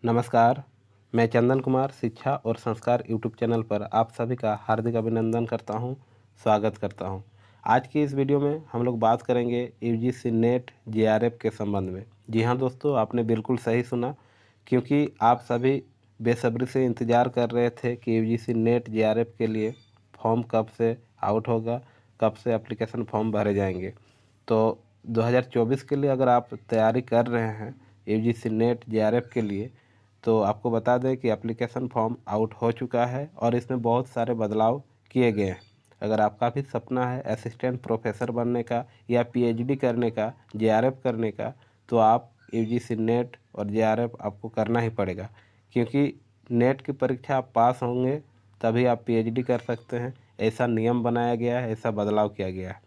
नमस्कार, मैं चंदन कुमार शिक्षा और संस्कार यूट्यूब चैनल पर आप सभी का हार्दिक अभिनंदन करता हूं, स्वागत करता हूं। आज की इस वीडियो में हम लोग बात करेंगे यूजीसी नेट जेआरएफ के संबंध में। जी हाँ दोस्तों, आपने बिल्कुल सही सुना, क्योंकि आप सभी बेसब्री से इंतज़ार कर रहे थे कि यूजीसी नेट जेआरएफ के लिए फॉर्म कब से आउट होगा, कब से एप्लीकेशन फॉर्म भरे जाएंगे। तो 2024 के लिए अगर आप तैयारी कर रहे हैं यूजीसी नेट जेआरएफ के लिए, तो आपको बता दें कि एप्लीकेशन फॉर्म आउट हो चुका है और इसमें बहुत सारे बदलाव किए गए हैं। अगर आपका भी सपना है असिस्टेंट प्रोफेसर बनने का या पीएचडी करने का, जेआरएफ करने का, तो आप यूजीसी नेट और जेआरएफ आपको करना ही पड़ेगा, क्योंकि नेट की परीक्षा आप पास होंगे तभी आप पीएचडी कर सकते हैं। ऐसा नियम बनाया गया है, ऐसा बदलाव किया गया है।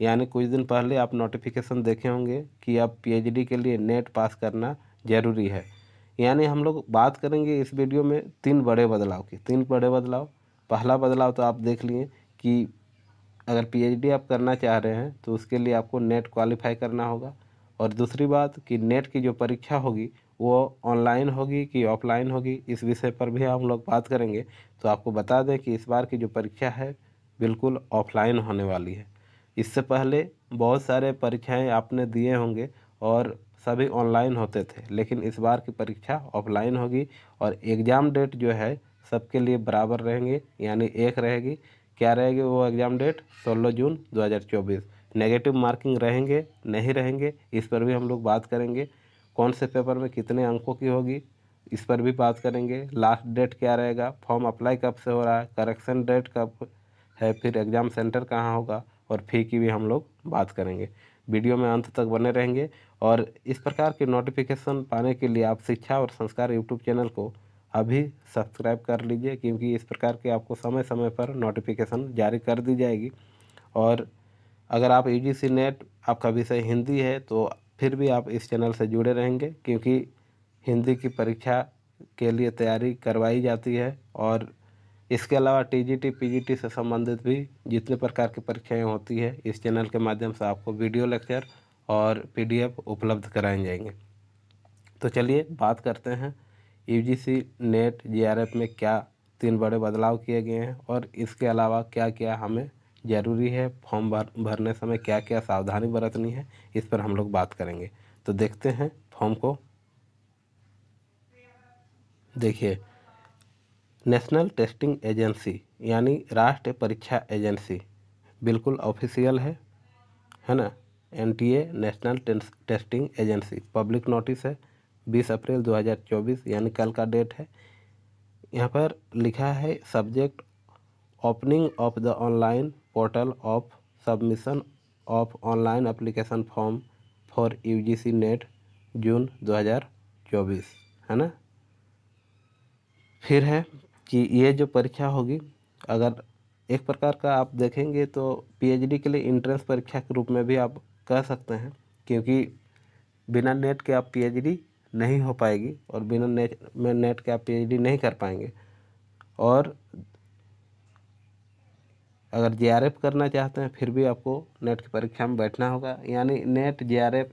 यानी कुछ दिन पहले आप नोटिफिकेशन देखे होंगे कि अब पीएचडी के लिए नेट पास करना ज़रूरी है। यानी हम लोग बात करेंगे इस वीडियो में तीन बड़े बदलाव। पहला बदलाव तो आप देख लिए कि अगर पीएचडी आप करना चाह रहे हैं तो उसके लिए आपको नेट क्वालिफाई करना होगा। और दूसरी बात कि नेट की जो परीक्षा होगी वो ऑनलाइन होगी कि ऑफलाइन होगी, इस विषय पर भी हम लोग बात करेंगे। तो आपको बता दें कि इस बार की जो परीक्षा है बिल्कुल ऑफलाइन होने वाली है। इससे पहले बहुत सारे परीक्षाएं आपने दिए होंगे और सभी ऑनलाइन होते थे, लेकिन इस बार की परीक्षा ऑफलाइन होगी और एग्ज़ाम डेट जो है सबके लिए बराबर रहेंगे, यानी एक रहेगी। क्या रहेगी वो एग्ज़ाम डेट? 16 जून 2024। नेगेटिव मार्किंग रहेंगे नहीं रहेंगे, इस पर भी हम लोग बात करेंगे। कौन से पेपर में कितने अंकों की होगी, इस पर भी बात करेंगे। लास्ट डेट क्या रहेगा, फॉर्म अप्लाई कब से हो रहा है, करेक्शन डेट कब है, फिर एग्ज़ाम सेंटर कहाँ होगा, और फ़ी की भी हम लोग बात करेंगे। वीडियो में अंत तक बने रहेंगे। और इस प्रकार के नोटिफिकेशन पाने के लिए आप शिक्षा और संस्कार यूट्यूब चैनल को अभी सब्सक्राइब कर लीजिए, क्योंकि इस प्रकार के आपको समय समय पर नोटिफिकेशन जारी कर दी जाएगी। और अगर आप यूजीसी नेट आपका विषय हिंदी है तो फिर भी आप इस चैनल से जुड़े रहेंगे, क्योंकि हिंदी की परीक्षा के लिए तैयारी करवाई जाती है। और इसके अलावा टीजीटी पीजीटी से संबंधित भी जितने प्रकार की परीक्षाएं होती है इस चैनल के माध्यम से आपको वीडियो लेक्चर और पीडीएफ उपलब्ध कराए जाएंगे। तो चलिए बात करते हैं यूजीसी नेट जेआरएफ में क्या तीन बड़े बदलाव किए गए हैं और इसके अलावा क्या क्या हमें ज़रूरी है, फॉर्म भरने समय क्या क्या सावधानी बरतनी है, इस पर हम लोग बात करेंगे। तो देखते हैं फॉर्म को। देखिए, नेशनल टेस्टिंग एजेंसी यानी राष्ट्रीय परीक्षा एजेंसी बिल्कुल ऑफिशियल है ना। NTA national testing agency public notice है, 20 अप्रैल 2024 यानी कल का डेट है। यहाँ पर लिखा है subject opening of the online portal of submission of online application form for UGC NET June 2024, है ना। फिर है कि ये जो परीक्षा होगी, अगर एक प्रकार का आप देखेंगे तो पीएचडी के लिए इंट्रेंस परीक्षा के रूप में भी आप कह सकते हैं, क्योंकि बिना नेट के आप पीएचडी नहीं हो पाएगी और बिना नेट के आप पीएचडी नहीं कर पाएंगे। और अगर जेआरएफ करना चाहते हैं फिर भी आपको नेट की परीक्षा में बैठना होगा, यानी नेट जेआरएफ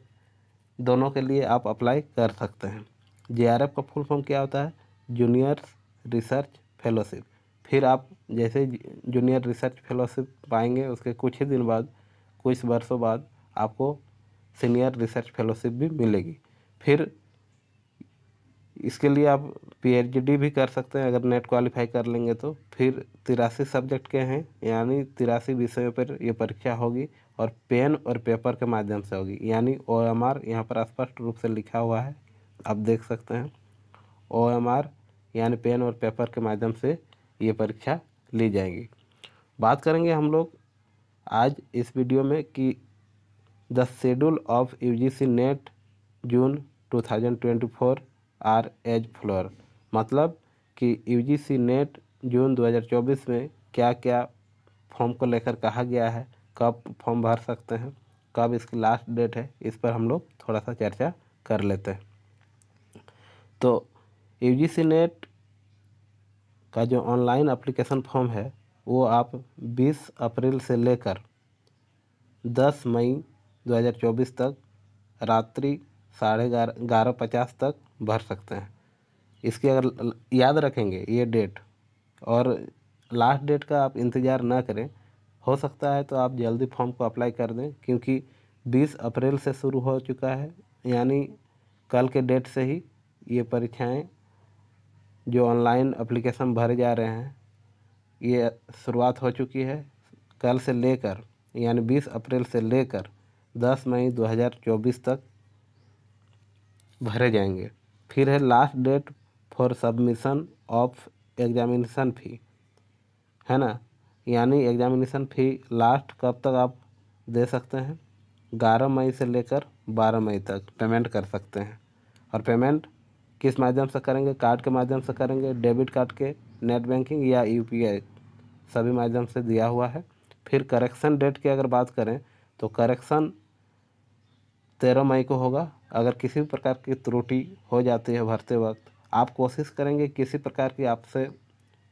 दोनों के लिए आप अप्लाई कर सकते हैं। जेआरएफ का फुल फॉर्म क्या होता है? Junior research fellowship. फिर आप जैसे जूनियर रिसर्च फेलोशिप पाएंगे उसके कुछ ही दिन बाद, कुछ वर्षों बाद आपको सीनियर रिसर्च फेलोशिप भी मिलेगी। फिर इसके लिए आप पीएचडी भी कर सकते हैं अगर नेट क्वालिफाई कर लेंगे तो। फिर 83 सब्जेक्ट के हैं, यानी 83 विषयों पर ये परीक्षा होगी और पेन और पेपर के माध्यम से होगी, यानी ओएमआर यहाँ पर स्पष्ट रूप से लिखा हुआ है, आप देख सकते हैं। ओएमआर यानी पेन और पेपर के माध्यम से ये परीक्षा ली जाएगी। बात करेंगे हम लोग आज इस वीडियो में कि the schedule of UGC NET June 2024 are as follows, मतलब कि यूजीसी नेट जून 2024 में क्या क्या फॉर्म को लेकर कहा गया है, कब फॉर्म भर सकते हैं, कब इसकी लास्ट डेट है, इस पर हम लोग थोड़ा सा चर्चा कर लेते हैं। तो यूजीसी नेट का जो ऑनलाइन एप्लीकेशन फॉर्म है वो आप 20 अप्रैल से लेकर 10 मई 2024 तक रात्रि 11:30 तक भर सकते हैं। इसकी अगर याद रखेंगे ये डेट, और लास्ट डेट का आप इंतज़ार ना करें। हो सकता है तो आप जल्दी फॉर्म को अप्लाई कर दें, क्योंकि 20 अप्रैल से शुरू हो चुका है, यानी कल के डेट से ही ये परीक्षाएं जो ऑनलाइन एप्लीकेशन भरे जा रहे हैं ये शुरुआत हो चुकी है। कल से लेकर यानी 20 अप्रैल से लेकर 10 मई 2024 तक भरे जाएंगे। फिर है last date for submission of examination fee, है ना, यानी एग्जामिनेशन फ़ी लास्ट कब तक आप दे सकते हैं, 11 मई से लेकर 12 मई तक पेमेंट कर सकते हैं। और पेमेंट किस माध्यम से करेंगे, कार्ड के माध्यम से करेंगे, डेबिट कार्ड के, नेट बैंकिंग या यूपीआई, सभी माध्यम से दिया हुआ है। फिर करेक्शन डेट की अगर बात करें तो करेक्शन 13 मई को होगा। अगर किसी भी प्रकार की त्रुटि हो जाती है भरते वक्त, आप कोशिश करेंगे किसी प्रकार की आपसे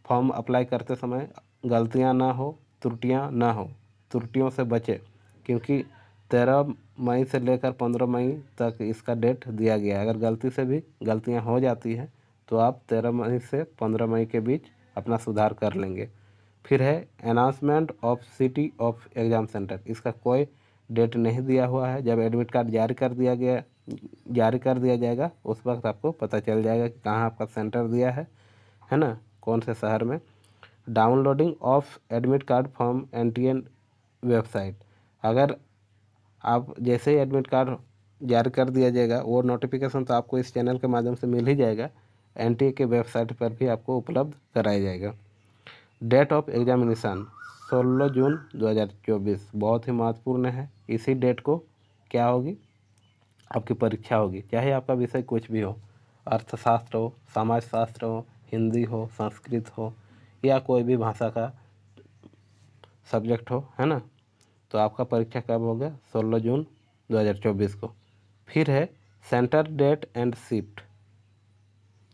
फॉर्म अप्लाई करते समय गलतियां ना हो, त्रुटियां ना हो, त्रुटियों से बचें, क्योंकि 13 मई से लेकर 15 मई तक इसका डेट दिया गया है। अगर गलती से भी गलतियां हो जाती हैं तो आप 13 मई से 15 मई के बीच अपना सुधार कर लेंगे। फिर है announcement of city of exam centre, इसका कोई डेट नहीं दिया हुआ है। जब एडमिट कार्ड जारी कर दिया जाएगा उस वक्त आपको पता चल जाएगा कि कहाँ आपका सेंटर दिया है ना, कौन से शहर में। Downloading of admit card from NTA website, अगर आप जैसे ही एडमिट कार्ड जारी कर दिया जाएगा वो नोटिफिकेशन तो आपको इस चैनल के माध्यम से मिल ही जाएगा, एनटीए के वेबसाइट पर भी आपको उपलब्ध कराया जाएगा। डेट ऑफ एग्जामिनेशन 16 जून 2024 बहुत ही महत्वपूर्ण है। इसी डेट को क्या होगी, आपकी परीक्षा होगी, चाहे आपका विषय कुछ भी हो, अर्थशास्त्र हो, समाजशास्त्र हो, हिंदी हो, संस्कृत हो या कोई भी भाषा का सब्जेक्ट हो, है ना। तो आपका परीक्षा कब होगा, 16 जून 2024 को। फिर है सेंटर डेट एंड शिफ्ट,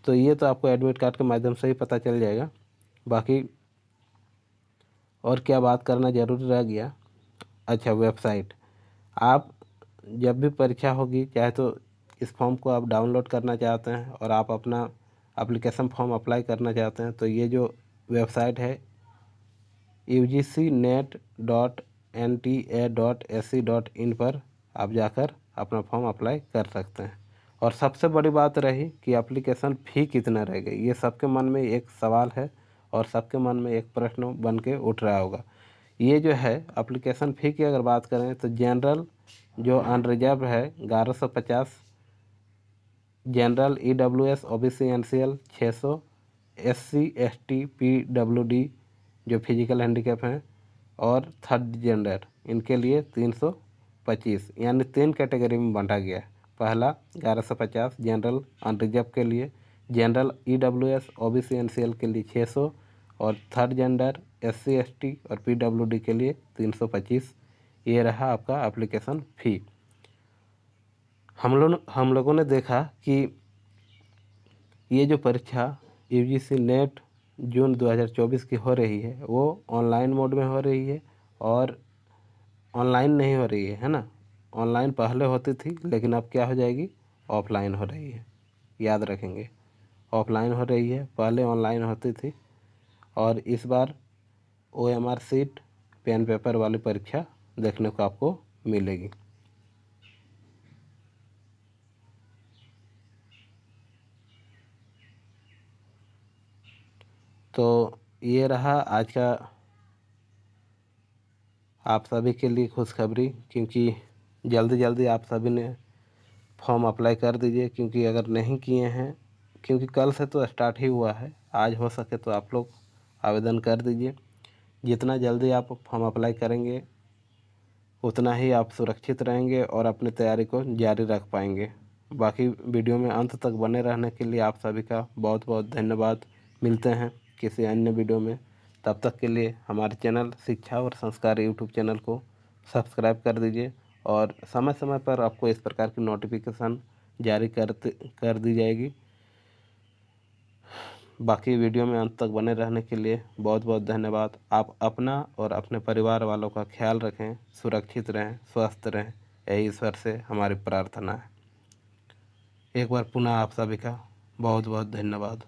तो ये तो आपको एडमिट कार्ड के माध्यम से ही पता चल जाएगा। बाकी और क्या बात करना ज़रूरी रह गया, अच्छा वेबसाइट, आप जब भी परीक्षा होगी चाहे तो इस फॉर्म को आप डाउनलोड करना चाहते हैं और आप अपना एप्लीकेशन फॉर्म अप्लाई करना चाहते हैं तो ये जो वेबसाइट है ugcnet.nta.ac.in पर आप जाकर अपना फॉर्म अप्लाई कर सकते हैं। और सबसे बड़ी बात रही कि एप्लीकेशन फ़ी कितना रहेगा, ये सबके मन में एक सवाल है और सबके मन में एक प्रश्न बन के उठ रहा होगा। ये जो है एप्लीकेशन फ़ी की अगर बात करें तो जनरल जो अनरिजर्व है 1150, general EWS OBC NCL 600, SC ST PWD जो फिजिकल हैंडीकैप हैं और थर्ड जेंडर इनके लिए 325, यानी 3 कैटेगरी में बांटा गया है। पहला 1150 जनरल अनरिजर्व के लिए, जनरल EWS OBC NCL के लिए 600 और थर्ड जेंडर SC ST और PWD के लिए 325। ये रहा आपका एप्लीकेशन फ़ी। हम लोगों ने देखा कि ये जो परीक्षा UGC नेट जून 2024 की हो रही है वो ऑनलाइन मोड में हो रही है और ऑनलाइन नहीं हो रही है ना। ऑनलाइन पहले होती थी लेकिन अब क्या हो जाएगी, ऑफलाइन हो रही है, याद रखेंगे। ऑफलाइन हो रही है, पहले ऑनलाइन होती थी। और इस बार OMR शीट पेन पेपर वाली परीक्षा देखने को आपको मिलेगी। तो ये रहा आज का आप सभी के लिए खुशखबरी, क्योंकि जल्दी जल्दी आप सभी ने फॉर्म अप्लाई कर दीजिए, क्योंकि अगर नहीं किए हैं, क्योंकि कल से तो स्टार्ट ही हुआ है, आज हो सके तो आप लोग आवेदन कर दीजिए। जितना जल्दी आप फॉर्म अप्लाई करेंगे उतना ही आप सुरक्षित रहेंगे और अपनी तैयारी को जारी रख पाएंगे। बाकी वीडियो में अंत तक बने रहने के लिए आप सभी का बहुत बहुत धन्यवाद। मिलते हैं किसी अन्य वीडियो में, तब तक के लिए हमारे चैनल शिक्षा और संस्कार यूट्यूब चैनल को सब्सक्राइब कर दीजिए और समय समय पर आपको इस प्रकार की नोटिफिकेशन जारी कर दी जाएगी। बाकी वीडियो में अंत तक बने रहने के लिए बहुत बहुत धन्यवाद। आप अपना और अपने परिवार वालों का ख्याल रखें, सुरक्षित रहें, स्वस्थ रहें, यही ईश्वर से हमारी प्रार्थना है। एक बार पुनः आप सभी का बहुत बहुत धन्यवाद।